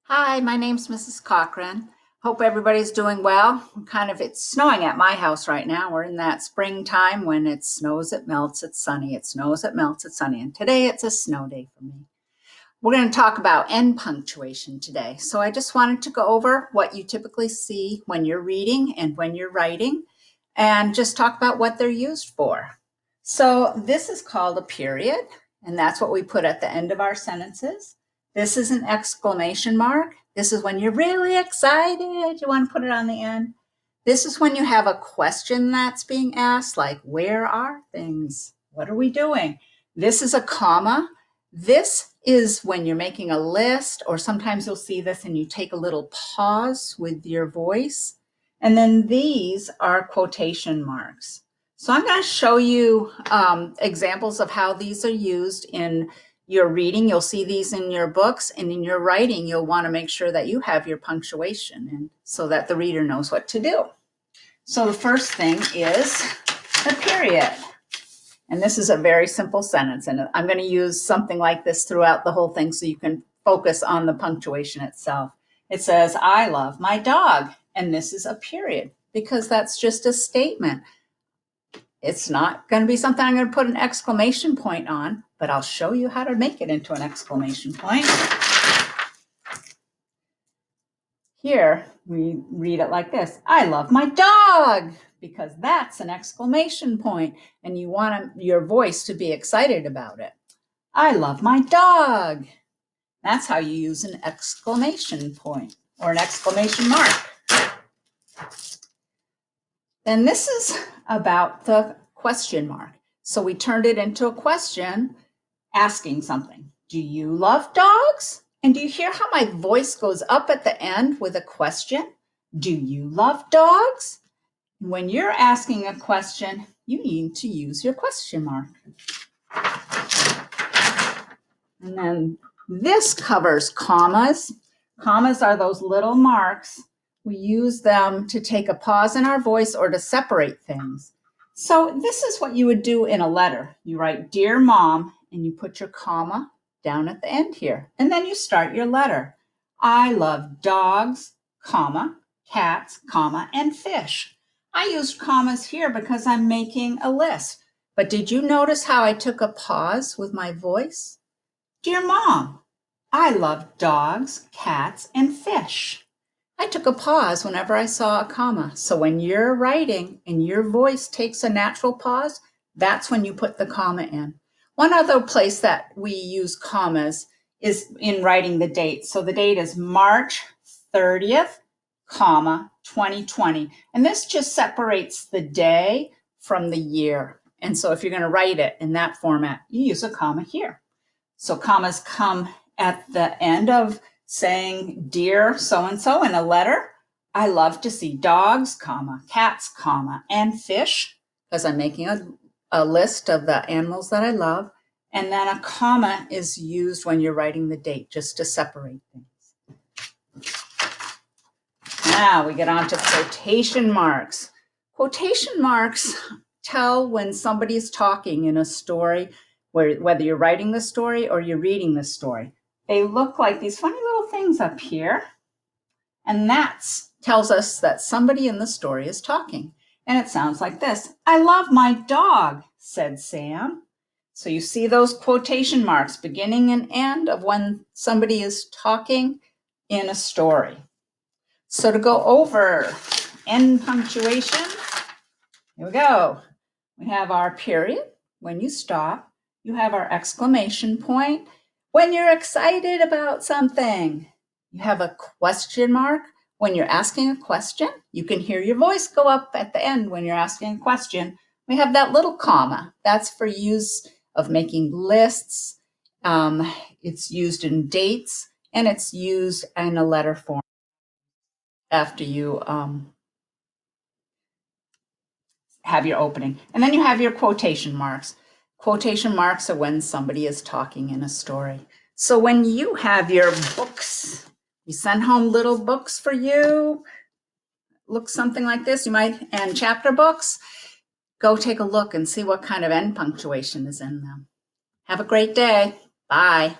Hi, my name's Mrs. Cochran. Hope everybody's doing well. It's snowing at my house right now. We're in that springtime when it snows, it melts, it's sunny. It snows, it melts, it's sunny. And today it's a snow day for me. We're going to talk about end punctuation today. So I just wanted to go over what you typically see when you're reading and when you're writing, and just talk about what they're used for. So this is called a period, and that's what we put at the end of our sentences. This is an exclamation mark. This is when you're really excited. You want to put it on the end. This is when you have a question that's being asked, like, where are things? What are we doing? This is a comma. This is when you're making a list, or sometimes you'll see this and you take a little pause with your voice. And then these are quotation marks. So I'm going to show you examples of how these are used in your reading. You'll see these in your books, and in your writing, you'll want to make sure that you have your punctuation and so that the reader knows what to do. So the first thing is a period. And this is a very simple sentence, and I'm going to use something like this throughout the whole thing so you can focus on the punctuation itself. It says, I love my dog, and this is a period because that's just a statement. It's not going to be something I'm going to put an exclamation point on, but I'll show you how to make it into an exclamation point. Here, we read it like this. I love my dog, because that's an exclamation point, and you want your voice to be excited about it. I love my dog. That's how you use an exclamation point or an exclamation mark. Then this is about the question mark. So we turned it into a question asking something. Do you love dogs? And do you hear how my voice goes up at the end with a question? Do you love dogs? When you're asking a question, you need to use your question mark. And then this covers commas. Commas are those little marks. We use them to take a pause in our voice or to separate things. So this is what you would do in a letter. You write, Dear Mom, and you put your comma down at the end here. And then you start your letter. I love dogs, comma, cats, comma, and fish. I used commas here because I'm making a list. But did you notice how I took a pause with my voice? Dear Mom, I love dogs, cats, and fish. I took a pause whenever I saw a comma. So when you're writing and your voice takes a natural pause, that's when you put the comma in. One other place that we use commas is in writing the date. So the date is March 30th, comma, 2020. And this just separates the day from the year. And so if you're going to write it in that format, you use a comma here. So commas come at the end of saying, Dear so-and-so in a letter. I love to see dogs, comma, cats, comma, and fish, because I'm making a list of the animals that I love. And then a comma is used when you're writing the date, just to separate things. Now we get on to quotation marks. Quotation marks tell when somebody is talking in a story, whether you're writing the story or you're reading the story. They look like these funny little things up here, and that tells us that somebody in the story is talking. And it sounds like this. I love my dog, said Sam. So you see those quotation marks, beginning and end of when somebody is talking in a story. So to go over end punctuation, here we go. We have our period, when you stop. You have our exclamation point, when you're excited about something. You have a question mark when you're asking a question. You can hear your voice go up at the end when you're asking a question. We have that little comma. That's for use of making lists. It's used in dates, and it's used in a letter form after you have your opening. And then you have your quotation marks. Quotation marks are when somebody is talking in a story. So when you have your books, we send home little books for you. Look something like this, you might, and chapter books. Go take a look and see what kind of end punctuation is in them. Have a great day. Bye.